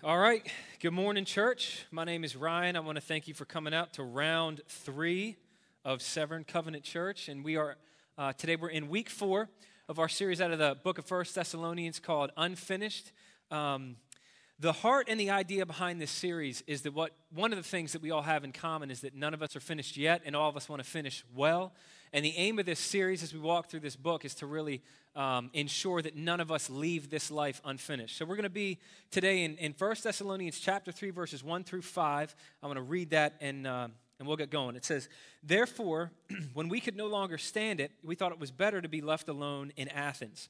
All right, good morning, church. My name is Ryan. I want to thank you for coming out to round 3 of Severn Covenant Church. And today we're in week 4 of our series out of the book of 1 Thessalonians called Unfinished. The heart and the idea behind this series is that one of the things that we all have in common is that none of us are finished yet, and all of us want to finish well. And the aim of this series as we walk through this book is to really ensure that none of us leave this life unfinished. So we're going to be today in 1 Thessalonians chapter 3, verses 1 through 5. I'm going to read that and we'll get going. It says, "Therefore, when we could no longer stand it, we thought it was better to be left alone in Athens.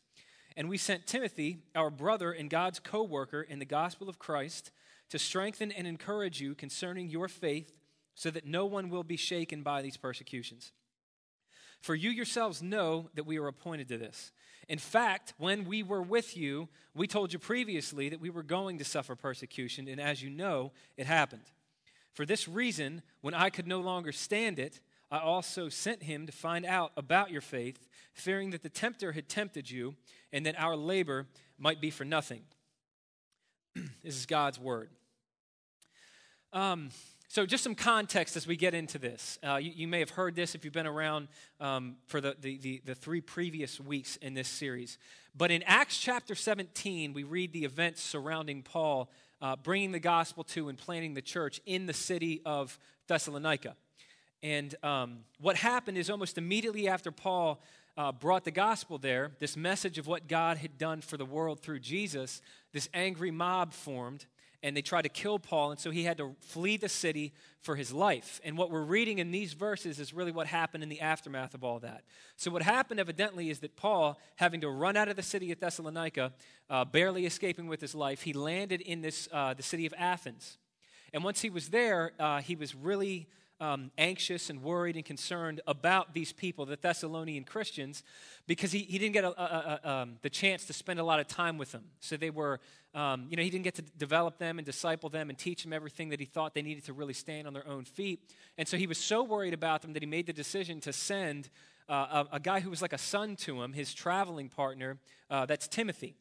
And we sent Timothy, our brother and God's co-worker in the gospel of Christ, to strengthen and encourage you concerning your faith, so that no one will be shaken by these persecutions. For you yourselves know that we are appointed to this. In fact, when we were with you, we told you previously that we were going to suffer persecution, and as you know, it happened. For this reason, when I could no longer stand it, I also sent him to find out about your faith, fearing that the tempter had tempted you, and that our labor might be for nothing." This is God's word. So just some context as we get into this. You may have heard this if you've been around for the 3 previous weeks in this series. But in Acts chapter 17, we read the events surrounding Paul bringing the gospel to and planting the church in the city of Thessalonica. And what happened is almost immediately after Paul brought the gospel there, this message of what God had done for the world through Jesus, this angry mob formed, and they tried to kill Paul, and so he had to flee the city for his life. And what we're reading in these verses is really what happened in the aftermath of all that. So what happened evidently is that Paul, having to run out of the city of Thessalonica, barely escaping with his life, he landed in the city of Athens. And once he was there, he was really anxious and worried and concerned about these people, the Thessalonian Christians, because he didn't get the chance to spend a lot of time with them. So they were, he didn't get to develop them and disciple them and teach them everything that he thought they needed to really stand on their own feet. And so he was so worried about them that he made the decision to send a guy who was like a son to him, his traveling partner, that's Timothy.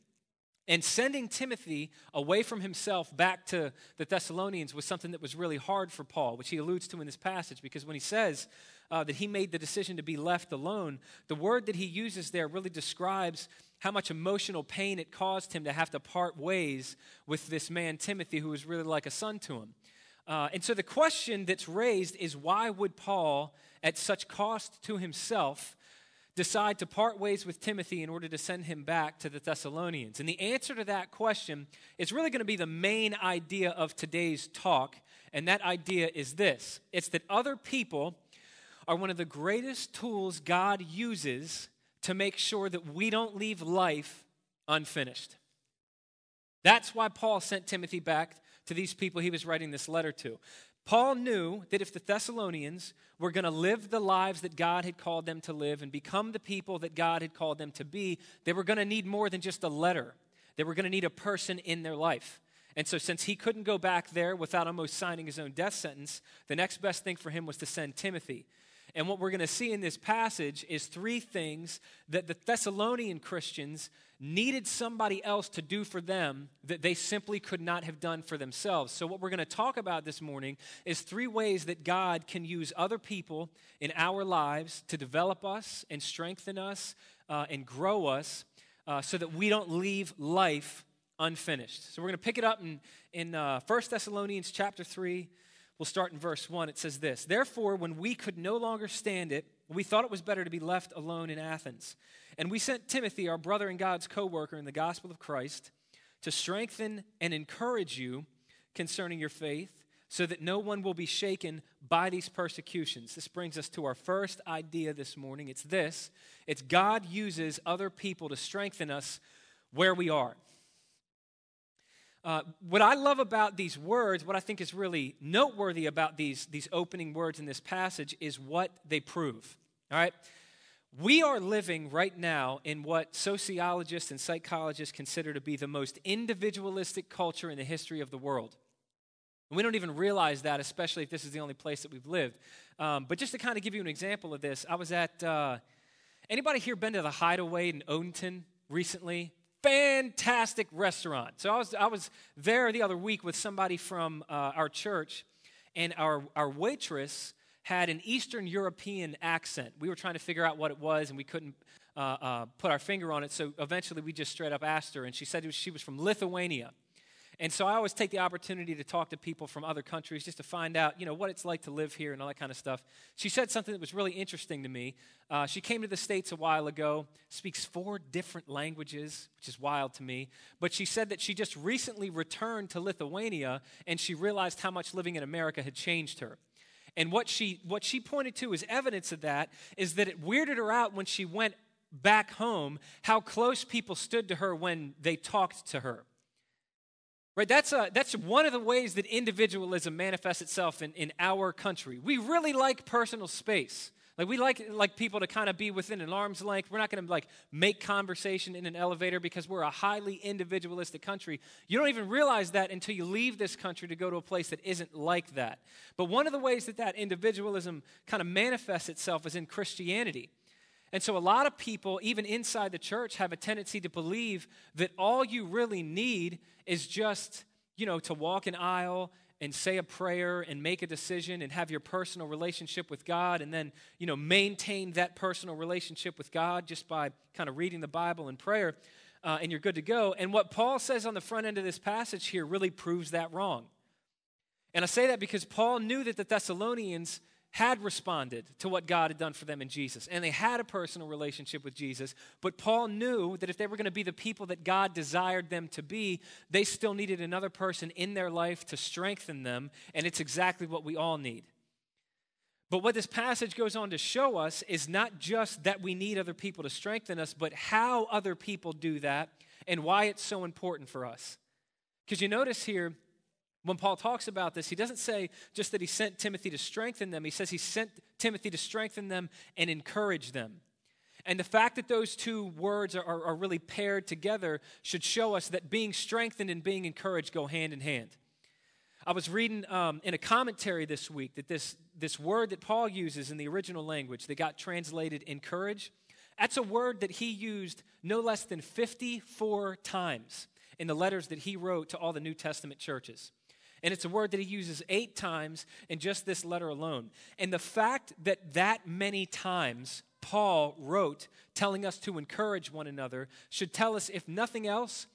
And sending Timothy away from himself back to the Thessalonians was something that was really hard for Paul, which he alludes to in this passage, because when he says that he made the decision to be left alone, the word that he uses there really describes how much emotional pain it caused him to have to part ways with this man Timothy, who was really like a son to him. And so the question that's raised is, why would Paul, at such cost to himself, decide to part ways with Timothy in order to send him back to the Thessalonians? And the answer to that question is really going to be the main idea of today's talk, and that idea is this. It's that other people are one of the greatest tools God uses to make sure that we don't leave life unfinished. That's why Paul sent Timothy back to these people he was writing this letter to. Paul knew that if the Thessalonians were going to live the lives that God had called them to live and become the people that God had called them to be, they were going to need more than just a letter. They were going to need a person in their life. And so since he couldn't go back there without almost signing his own death sentence, the next best thing for him was to send Timothy. And what we're going to see in this passage is 3 things that the Thessalonian Christians needed somebody else to do for them that they simply could not have done for themselves. So what we're going to talk about this morning is 3 ways that God can use other people in our lives to develop us and strengthen us and grow us so that we don't leave life unfinished. So we're going to pick it up in 1 Thessalonians chapter 3. We'll start in verse 1. It says this: "Therefore, when we could no longer stand it, we thought it was better to be left alone in Athens. And we sent Timothy, our brother and God's co-worker in the gospel of Christ, to strengthen and encourage you concerning your faith, so that no one will be shaken by these persecutions." This brings us to our first idea this morning. It's this: it's God uses other people to strengthen us where we are. What I love about these words, what I think is really noteworthy about these opening words in this passage is what they prove, all right? We are living right now in what sociologists and psychologists consider to be the most individualistic culture in the history of the world. And we don't even realize that, especially if this is the only place that we've lived. But just to kind of give you an example of this, I was at, anybody here been to the Hideaway in Odenton recently? fantastic restaurant. So I was there the other week with somebody from our church, and our waitress had an Eastern European accent. We were trying to figure out what it was, and we couldn't put our finger on it, so eventually we just straight up asked her, and she said she was from Lithuania. And so I always take the opportunity to talk to people from other countries just to find out, what it's like to live here and all that kind of stuff. She said something that was really interesting to me. She came to the States a while ago, speaks 4 different languages, which is wild to me. But she said that she just recently returned to Lithuania, and she realized how much living in America had changed her. And what she pointed to as evidence of that is that it weirded her out when she went back home how close people stood to her when they talked to her. Right, that's one of the ways that individualism manifests itself in our country. We really like personal space. Like we like people to kind of be within an arm's length. We're not going to make conversation in an elevator because we're a highly individualistic country. You don't even realize that until you leave this country to go to a place that isn't like that. But one of the ways that individualism kind of manifests itself is in Christianity. And so a lot of people, even inside the church, have a tendency to believe that all you really need is just, to walk an aisle and say a prayer and make a decision and have your personal relationship with God and then, maintain that personal relationship with God just by kind of reading the Bible and prayer, and you're good to go. And what Paul says on the front end of this passage here really proves that wrong. And I say that because Paul knew that the Thessalonians had responded to what God had done for them in Jesus, and they had a personal relationship with Jesus, but Paul knew that if they were going to be the people that God desired them to be, they still needed another person in their life to strengthen them, and it's exactly what we all need. But what this passage goes on to show us is not just that we need other people to strengthen us, but how other people do that and why it's so important for us. Because you notice here, when Paul talks about this, he doesn't say just that he sent Timothy to strengthen them. He says he sent Timothy to strengthen them and encourage them. And the fact that those two words are really paired together should show us that being strengthened and being encouraged go hand in hand. I was reading in a commentary this week that this word that Paul uses in the original language that got translated encourage, that's a word that he used no less than 54 times in the letters that he wrote to all the New Testament churches. And it's a word that he uses 8 times in just this letter alone. And the fact that many times Paul wrote telling us to encourage one another should tell us, if nothing else,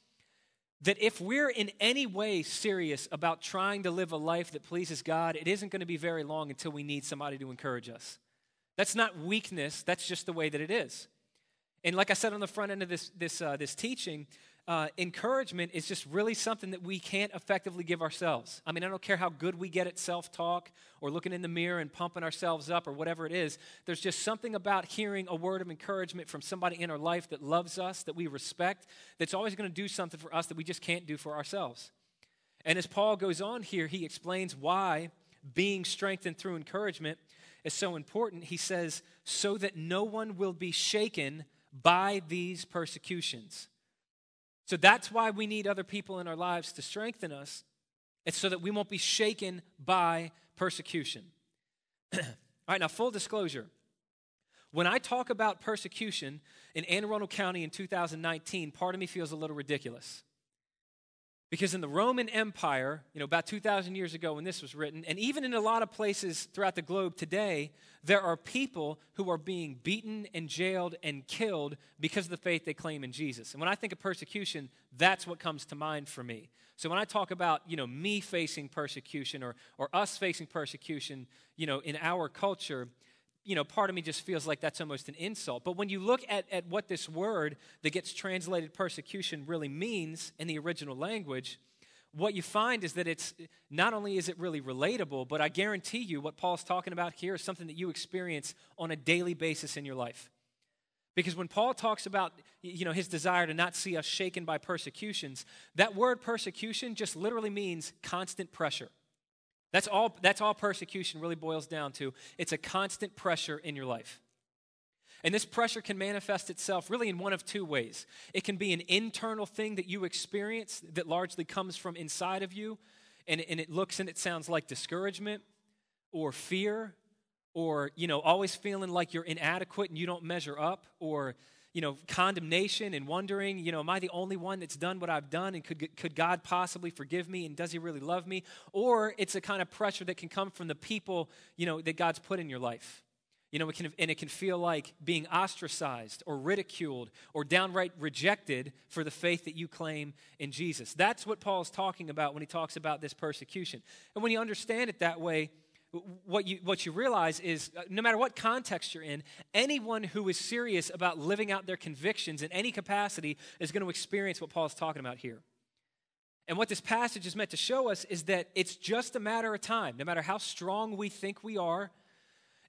that if we're in any way serious about trying to live a life that pleases God, it isn't going to be very long until we need somebody to encourage us. That's not weakness. That's just the way that it is. And like I said on the front end of this teaching, encouragement is just really something that we can't effectively give ourselves. I mean, I don't care how good we get at self-talk or looking in the mirror and pumping ourselves up or whatever it is. There's just something about hearing a word of encouragement from somebody in our life that loves us, that we respect, that's always going to do something for us that we just can't do for ourselves. And as Paul goes on here, he explains why being strengthened through encouragement is so important. He says, so that no one will be shaken by these persecutions. So that's why we need other people in our lives to strengthen us. It's so that we won't be shaken by persecution. All right, now full disclosure. When I talk about persecution in Anne Arundel County in 2019, part of me feels a little ridiculous. Because in the Roman Empire, about 2,000 years ago when this was written, and even in a lot of places throughout the globe today, there are people who are being beaten and jailed and killed because of the faith they claim in Jesus. And when I think of persecution, that's what comes to mind for me. So when I talk about, me facing persecution or us facing persecution, in our culture, part of me just feels like that's almost an insult. But when you look at what this word that gets translated persecution really means in the original language, what you find is that it's not only is it really relatable, but I guarantee you what Paul's talking about here is something that you experience on a daily basis in your life. Because when Paul talks about, his desire to not see us shaken by persecutions, that word persecution just literally means constant pressure. That's all persecution really boils down to. It's a constant pressure in your life. And this pressure can manifest itself really in one of 2 ways. It can be an internal thing that you experience that largely comes from inside of you, and it looks and it sounds like discouragement or fear or, always feeling like you're inadequate and you don't measure up, or, condemnation and wondering, am I the only one that's done what I've done, and could God possibly forgive me, and does he really love me? Or it's a kind of pressure that can come from the people, that God's put in your life. It can feel like being ostracized or ridiculed or downright rejected for the faith that you claim in Jesus. That's what Paul's talking about when he talks about this persecution. And when you understand it that way, what you realize is no matter what context you're in, anyone who is serious about living out their convictions in any capacity is going to experience what Paul's talking about here. And what this passage is meant to show us is that it's just a matter of time. No matter how strong we think we are,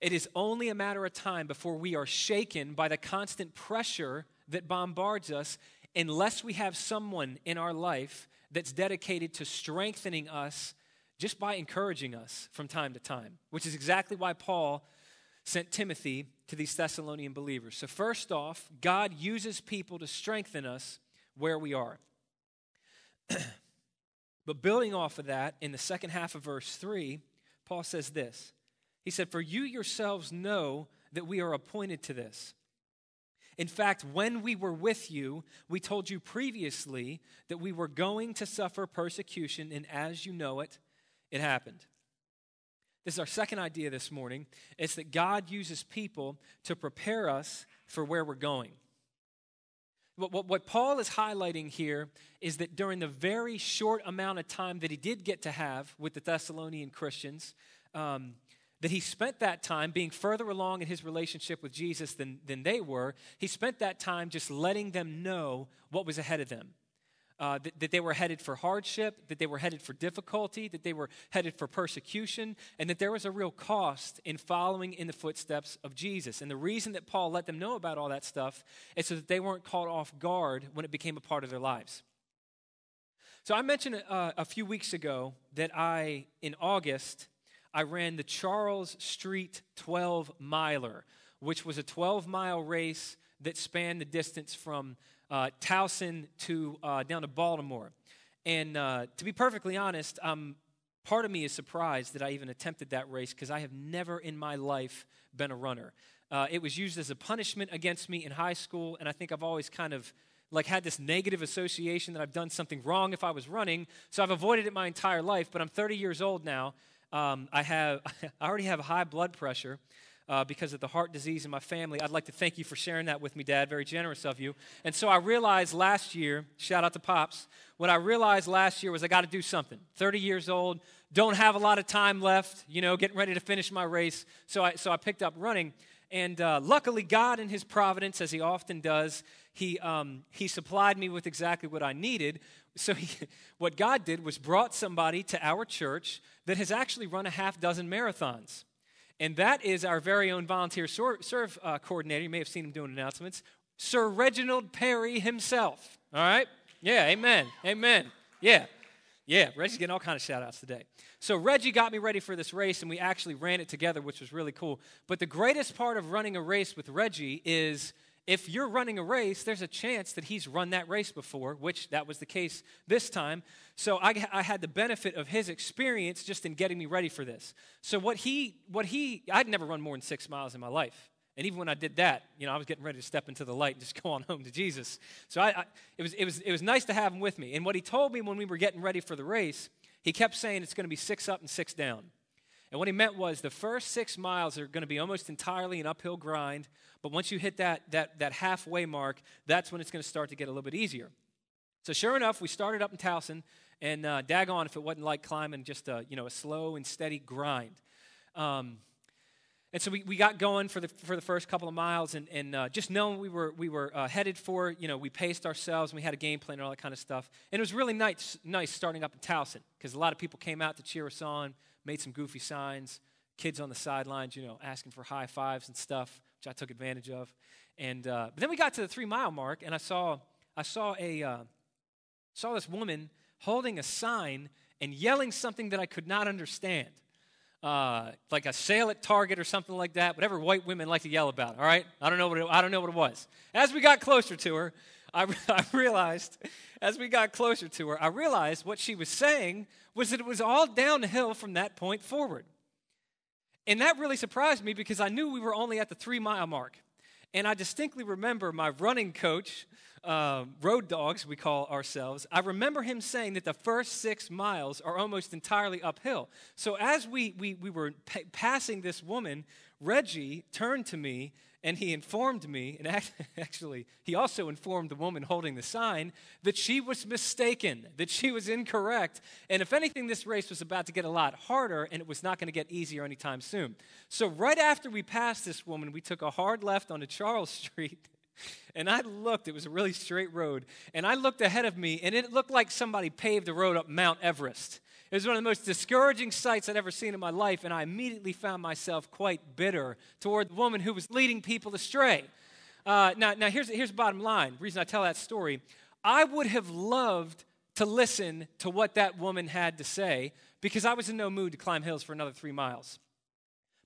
it is only a matter of time before we are shaken by the constant pressure that bombards us, unless we have someone in our life that's dedicated to strengthening us just by encouraging us from time to time, which is exactly why Paul sent Timothy to these Thessalonian believers. So first off, God uses people to strengthen us where we are. But building off of that, in the second half of verse 3, Paul says this. He said, "For you yourselves know that we are appointed to this. In fact, when we were with you, we told you previously that we were going to suffer persecution, and as you know it, it happened." This is our second idea this morning. It's that God uses people to prepare us for where we're going. What Paul is highlighting here is that during the very short amount of time that he did get to have with the Thessalonian Christians, that he spent that time being further along in his relationship with Jesus than they were. He spent that time just letting them know what was ahead of them. That they were headed for hardship, that they were headed for difficulty, that they were headed for persecution, and that there was a real cost in following in the footsteps of Jesus. And the reason that Paul let them know about all that stuff is so that they weren't caught off guard when it became a part of their lives. So I mentioned a few weeks ago that in August, I ran the Charles Street 12-miler, which was a 12-mile race that spanned the distance from Towson to down to Baltimore. And to be perfectly honest, part of me is surprised that I even attempted that race because I have never in my life been a runner. It was used as a punishment against me in high school, and I think I've always kind of had this negative association that I've done something wrong if I was running, so I've avoided it my entire life. But I'm 30 years old now. I already have high blood pressure because of the heart disease in my family. I'd like to thank you for sharing that with me, Dad. Very generous of you. And so I realized last year, shout out to Pops, what I realized last year was I got to do something. 30 years old, don't have a lot of time left, getting ready to finish my race. So I picked up running. And luckily, God in his providence, as he often does, he supplied me with exactly what I needed. So what God did was brought somebody to our church that has actually run a half dozen marathons. And that is our very own volunteer serve coordinator. You may have seen him doing announcements. Sir Reginald Perry himself. All right? Yeah, amen. Amen. Yeah. Yeah, Reggie's getting all kinds of shout-outs today. So Reggie got me ready for this race, and we actually ran it together, which was really cool. But the greatest part of running a race with Reggie is if you're running a race, there's a chance that he's run that race before, which that was the case this time. So I had the benefit of his experience just in getting me ready for this. So I'd never run more than 6 miles in my life. And even when I did that, I was getting ready to step into the light and just go on home to Jesus. So it was nice to have him with me. And what he told me when we were getting ready for the race, he kept saying it's going to be 6 up and 6 down. And what he meant was the first 6 miles are going to be almost entirely an uphill grind, but once you hit that halfway mark, that's when it's going to start to get a little bit easier. So sure enough, we started up in Towson, and daggone if it wasn't like climbing just a slow and steady grind. And so we got going for the first couple of miles, and just knowing we were headed for, we paced ourselves, and we had a game plan and all that kind of stuff. And it was really nice starting up in Towson, because a lot of people came out to cheer us on, made some goofy signs, kids on the sidelines, asking for high fives and stuff, which I took advantage of. And but then we got to the 3-mile mark, and I saw this woman holding a sign and yelling something that I could not understand. Like a sale at Target or something like that, whatever white women like to yell about, all right? I don't know what it was. As we got closer to her, I realized what she was saying was that it was all downhill from that point forward. And that really surprised me because I knew we were only at the 3-mile mark. And I distinctly remember my running coach, Road Dogs, we call ourselves. I remember him saying that the first 6 miles are almost entirely uphill. So as we were passing this woman, Reggie turned to me and he informed me, and actually he also informed the woman holding the sign, that she was mistaken, that she was incorrect. And if anything, this race was about to get a lot harder, and it was not going to get easier anytime soon. So right after we passed this woman, we took a hard left onto Charles Street. And I looked, it was a really straight road, and I looked ahead of me, and it looked like somebody paved the road up Mount Everest. It was one of the most discouraging sights I'd ever seen in my life, and I immediately found myself quite bitter toward the woman who was leading people astray. Now here's the bottom line. The reason I tell that story, I would have loved to listen to what that woman had to say because I was in no mood to climb hills for another 3 miles.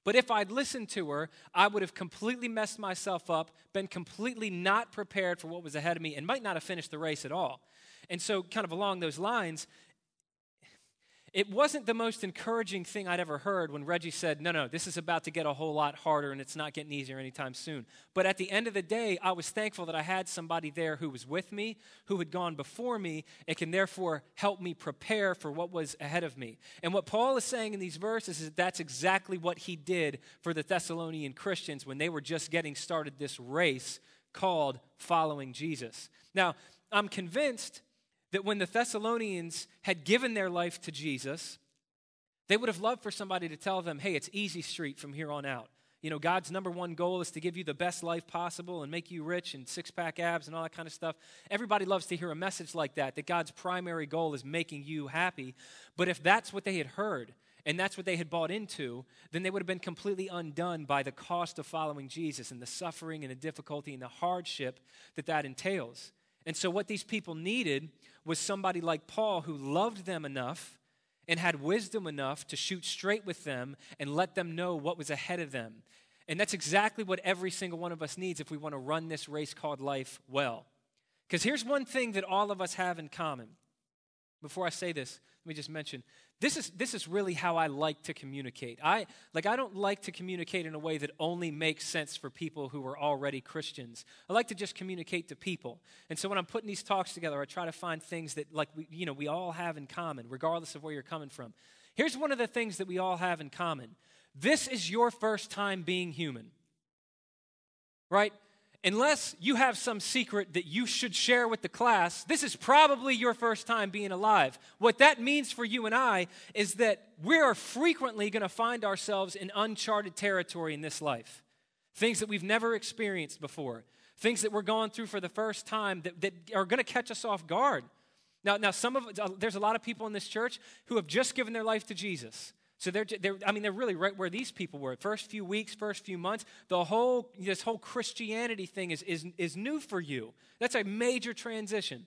But if I'd listened to her, I would have completely messed myself up, been completely not prepared for what was ahead of me, and might not have finished the race at all. And so kind of along those lines, it wasn't the most encouraging thing I'd ever heard when Reggie said, no, this is about to get a whole lot harder and it's not getting easier anytime soon. But at the end of the day, I was thankful that I had somebody there who was with me, who had gone before me, and can therefore help me prepare for what was ahead of me. And what Paul is saying in these verses is that that's exactly what he did for the Thessalonian Christians when they were just getting started this race called following Jesus. Now, I'm convinced that when the Thessalonians had given their life to Jesus, they would have loved for somebody to tell them, hey, it's easy street from here on out. You know, God's number one goal is to give you the best life possible and make you rich and six-pack abs and all that kind of stuff. Everybody loves to hear a message like that God's primary goal is making you happy. But if that's what they had heard and that's what they had bought into, then they would have been completely undone by the cost of following Jesus and the suffering and the difficulty and the hardship that entails. And so what these people needed was somebody like Paul who loved them enough and had wisdom enough to shoot straight with them and let them know what was ahead of them. And that's exactly what every single one of us needs if we want to run this race called life well. Because here's one thing that all of us have in common. Before I say this, let me just mention, this is really how I like to communicate. I don't like to communicate in a way that only makes sense for people who are already Christians. I like to just communicate to people. And so when I'm putting these talks together, I try to find things that we all have in common, regardless of where you're coming from. Here's one of the things that we all have in common. This is your first time being human, right? Unless you have some secret that you should share with the class, this is probably your first time being alive. What that means for you and I is that we are frequently going to find ourselves in uncharted territory in this life. Things that we've never experienced before. Things that we're going through for the first time that are going to catch us off guard. Now, there's a lot of people in this church who have just given their life to Jesus. So they're really right where these people were. First few weeks, first few months, this whole Christianity thing is new for you. That's a major transition.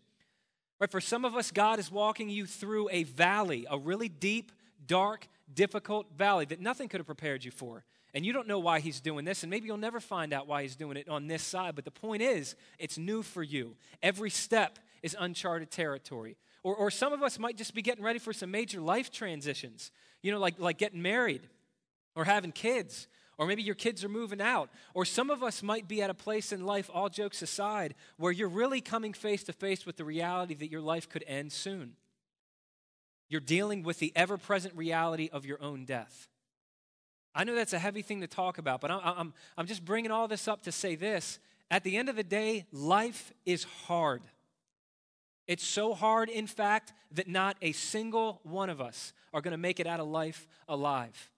Right? For some of us, God is walking you through a valley, a really deep, dark, difficult valley that nothing could have prepared you for. And you don't know why he's doing this, and maybe you'll never find out why he's doing it on this side. But the point is, it's new for you. Every step is uncharted territory. Or some of us might just be getting ready for some major life transitions. You know, like getting married or having kids, or maybe your kids are moving out. Or some of us might be at a place in life, all jokes aside, where you're really coming face to face with the reality that your life could end soon. You're dealing with the ever-present reality of your own death. I know that's a heavy thing to talk about, but I'm just bringing all this up to say this. At the end of the day, life is hard. It's so hard, in fact, that not a single one of us are going to make it out of life alive.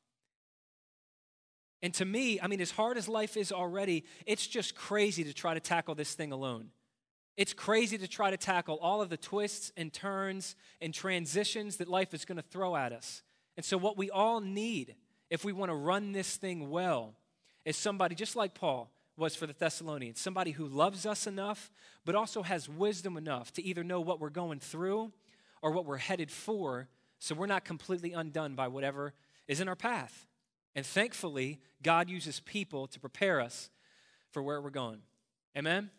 And to me, as hard as life is already, it's just crazy to try to tackle this thing alone. It's crazy to try to tackle all of the twists and turns and transitions that life is going to throw at us. And so what we all need, if we want to run this thing well, is somebody just like Paul was for the Thessalonians, somebody who loves us enough, but also has wisdom enough to either know what we're going through or what we're headed for, so we're not completely undone by whatever is in our path. And thankfully, God uses people to prepare us for where we're going. Amen?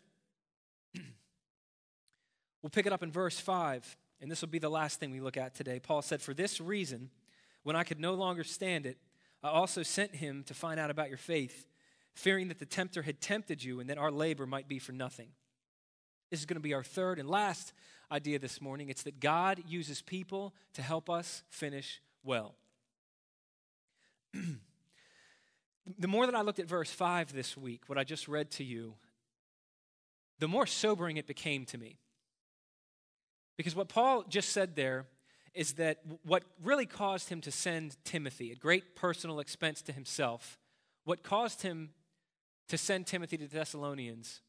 We'll pick it up in verse 5, and this will be the last thing we look at today. Paul said, "For this reason, when I could no longer stand it, I also sent him to find out about your faith, fearing that the tempter had tempted you and that our labor might be for nothing. This is going to be our third and last idea this morning. It's that God uses people to help us finish well. The more that I looked at verse 5 this week, what I just read to you, the more sobering it became to me. Because what Paul just said there is that what really caused him to send Timothy, at great personal expense to himself, what caused him to send Timothy to the Thessalonians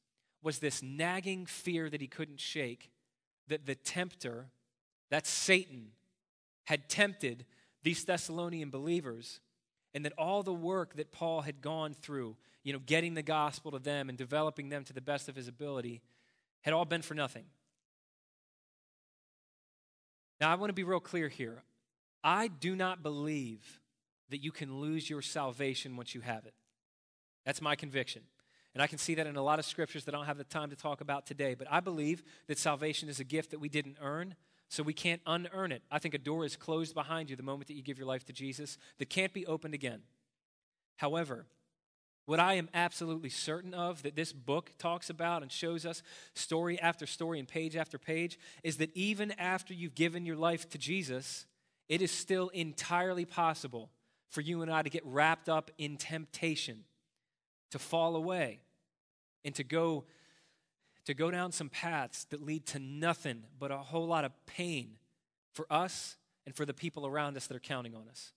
was this nagging fear that he couldn't shake, that the tempter, that Satan, had tempted these Thessalonian believers, and that all the work that Paul had gone through, getting the gospel to them and developing them to the best of his ability, had all been for nothing. Now, I want to be real clear here. I do not believe that you can lose your salvation once you have it. That's my conviction. And I can see that in a lot of scriptures that I don't have the time to talk about today. But I believe that salvation is a gift that we didn't earn, so we can't unearn it. I think a door is closed behind you the moment that you give your life to Jesus that can't be opened again. However, what I am absolutely certain of that this book talks about and shows us story after story and page after page is that even after you've given your life to Jesus, it is still entirely possible for you and I to get wrapped up in temptation, to fall away, and to go down some paths that lead to nothing but a whole lot of pain for us and for the people around us that are counting on us.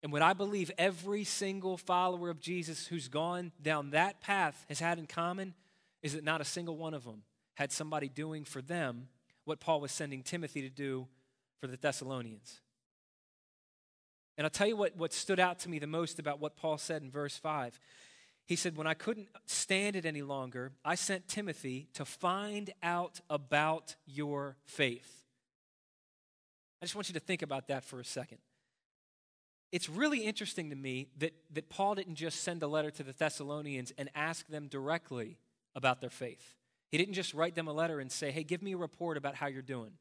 And what I believe every single follower of Jesus who's gone down that path has had in common is that not a single one of them had somebody doing for them what Paul was sending Timothy to do for the Thessalonians. And I'll tell you what stood out to me the most about what Paul said in verse 5. He said, when I couldn't stand it any longer, I sent Timothy to find out about your faith. I just want you to think about that for a second. It's really interesting to me that Paul didn't just send a letter to the Thessalonians and ask them directly about their faith. He didn't just write them a letter and say, hey, give me a report about how you're doing.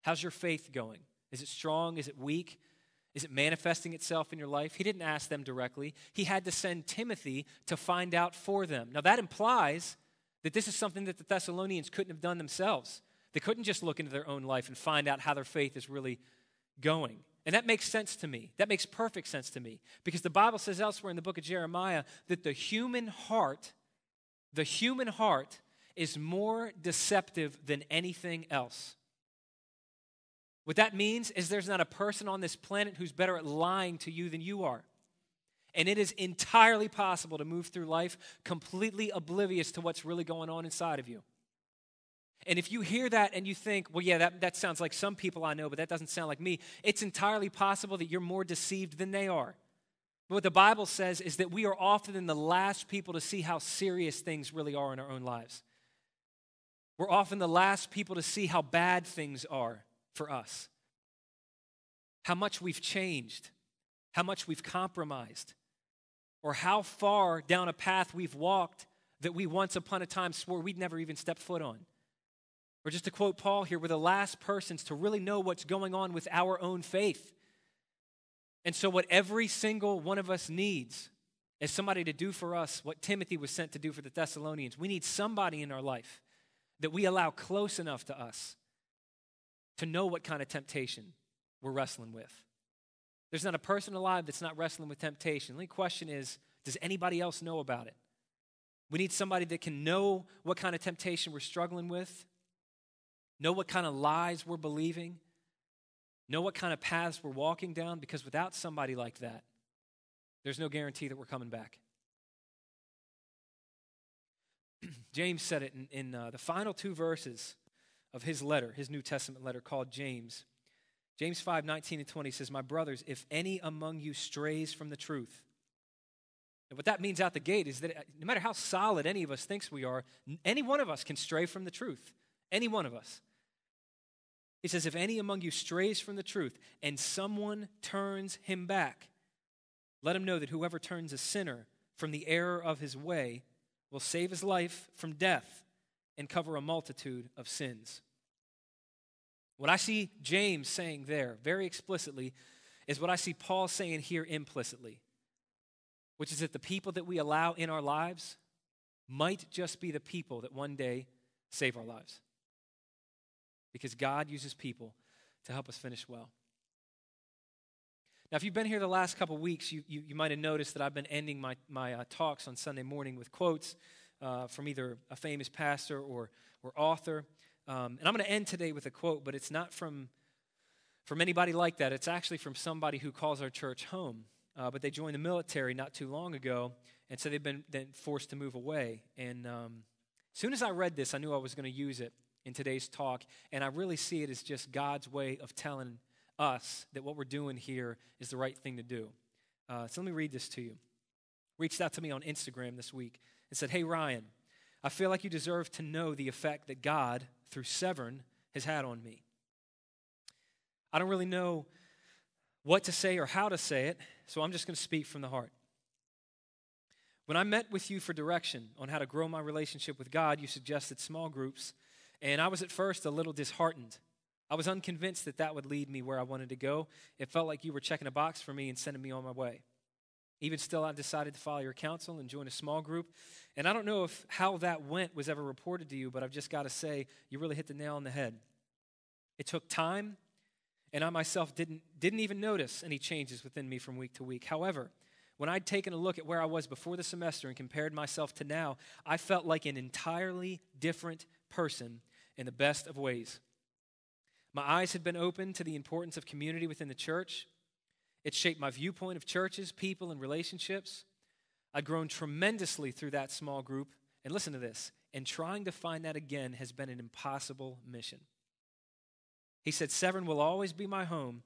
How's your faith going? Is it strong? Is it weak? Is it manifesting itself in your life? He didn't ask them directly. He had to send Timothy to find out for them. Now that implies that this is something that the Thessalonians couldn't have done themselves. They couldn't just look into their own life and find out how their faith is really going. And that makes sense to me. That makes perfect sense to me. Because the Bible says elsewhere in the book of Jeremiah that the human heart is more deceptive than anything else. What that means is there's not a person on this planet who's better at lying to you than you are. And it is entirely possible to move through life completely oblivious to what's really going on inside of you. And if you hear that and you think, well, yeah, that sounds like some people I know, but that doesn't sound like me, it's entirely possible that you're more deceived than they are. But what the Bible says is that we are often the last people to see how serious things really are in our own lives. We're often the last people to see how bad things are for us, how much we've changed, how much we've compromised, or how far down a path we've walked that we once upon a time swore we'd never even step foot on. Or just to quote Paul here, we're the last persons to really know what's going on with our own faith. And so what every single one of us needs is somebody to do for us what Timothy was sent to do for the Thessalonians. We need somebody in our life that we allow close enough to us to know what kind of temptation we're wrestling with. There's not a person alive that's not wrestling with temptation. The only question is, does anybody else know about it? We need somebody that can know what kind of temptation we're struggling with, know what kind of lies we're believing, know what kind of paths we're walking down, because without somebody like that, there's no guarantee that we're coming back. James said it in the final two verses of his letter, his New Testament letter called James. James 5:19 and 20 says, my brothers, if any among you strays from the truth. And what that means out the gate is that no matter how solid any of us thinks we are, any one of us can stray from the truth. Any one of us. He says, if any among you strays from the truth and someone turns him back, let him know that whoever turns a sinner from the error of his way will save his life from death and cover a multitude of sins. What I see James saying there very explicitly is what I see Paul saying here implicitly. which is that the people that we allow in our lives might just be the people that one day save our lives. Because God uses people to help us finish well. Now, if you've been here the last couple weeks, you might have noticed that I've been ending my talks on Sunday morning with quotes from either a famous pastor or author. And I'm going to end today with a quote, but it's not from anybody like that. It's actually from somebody who calls our church home. But they joined the military not too long ago, and so they've been then forced to move away. And as soon as I read this, I knew I was going to use it in today's talk, and I really see it as just God's way of telling us that what we're doing here is the right thing to do. So let me read this to you. Reached out to me on Instagram this week and said, "Hey, Ryan, I feel like you deserve to know the effect that God, through Severn, has had on me. I don't really know what to say or how to say it, so I'm just going to speak from the heart. When I met with you for direction on how to grow my relationship with God, you suggested small groups, and I was at first a little disheartened. I was unconvinced that that would lead me where I wanted to go. It felt like you were checking a box for me and sending me on my way. Even still, I decided to follow your counsel and join a small group, and I don't know if how that went was ever reported to you, but I've just got to say, you really hit the nail on the head. It took time, and I myself didn't even notice any changes within me from week to week. However, when I'd taken a look at where I was before the semester and compared myself to now, I felt like an entirely different person in the best of ways. My eyes had been opened to the importance of community within the church. It shaped my viewpoint of churches, people, and relationships. I'd grown tremendously through that small group. And listen to this, and trying to find that again has been an impossible mission. He said, Severn will always be my home,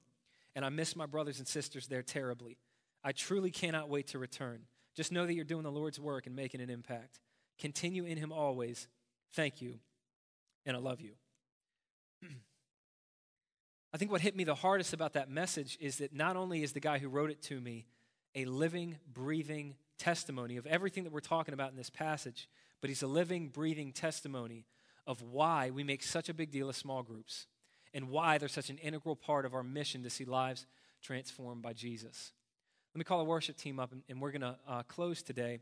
and I miss my brothers and sisters there terribly. I truly cannot wait to return. Just know that you're doing the Lord's work and making an impact. Continue in him always. Thank you, and I love you. I think what hit me the hardest about that message is that not only is the guy who wrote it to me a living, breathing testimony of everything that we're talking about in this passage, but he's a living, breathing testimony of why we make such a big deal of small groups and why they're such an integral part of our mission to see lives transformed by Jesus. Let me call our worship team up, and we're going to close today.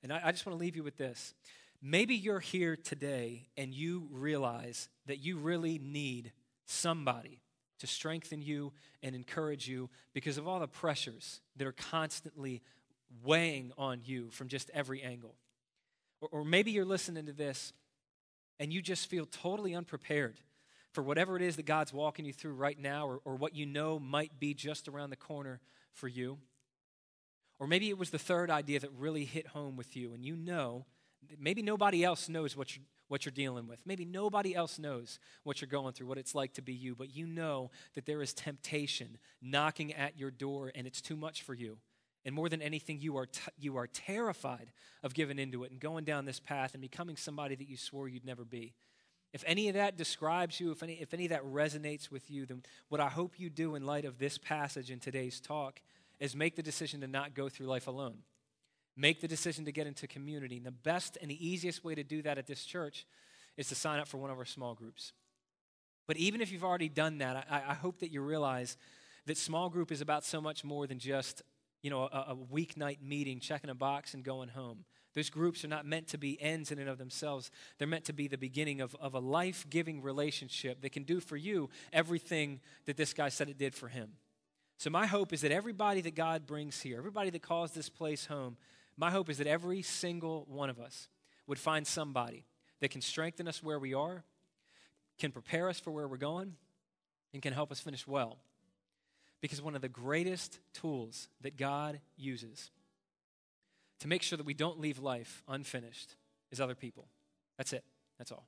And I just want to leave you with this. Maybe you're here today and you realize that you really need somebody to strengthen you and encourage you because of all the pressures that are constantly weighing on you from just every angle. Or maybe you're listening to this and you just feel totally unprepared for whatever it is that God's walking you through right now, or what you know might be just around the corner for you. Or maybe it was the third idea that really hit home with you, and you know that maybe nobody else knows what you're dealing with. Maybe nobody else knows what you're going through, what it's like to be you, but you know that there is temptation knocking at your door, and it's too much for you. And more than anything, you are terrified of giving into it and going down this path and becoming somebody that you swore you'd never be. If any of that describes you, if any of that resonates with you, then what I hope you do in light of this passage in today's talk is make the decision to not go through life alone. Make the decision to get into community. And the best and the easiest way to do that at this church is to sign up for one of our small groups. But even if you've already done that, I hope that you realize that small group is about so much more than just, a weeknight meeting, checking a box and going home. Those groups are not meant to be ends in and of themselves. They're meant to be the beginning of a life-giving relationship that can do for you everything that this guy said it did for him. So my hope is that everybody that God brings here, everybody that calls this place home, my hope is that every single one of us would find somebody that can strengthen us where we are, can prepare us for where we're going, and can help us finish well. Because one of the greatest tools that God uses to make sure that we don't leave life unfinished is other people. That's it. That's all.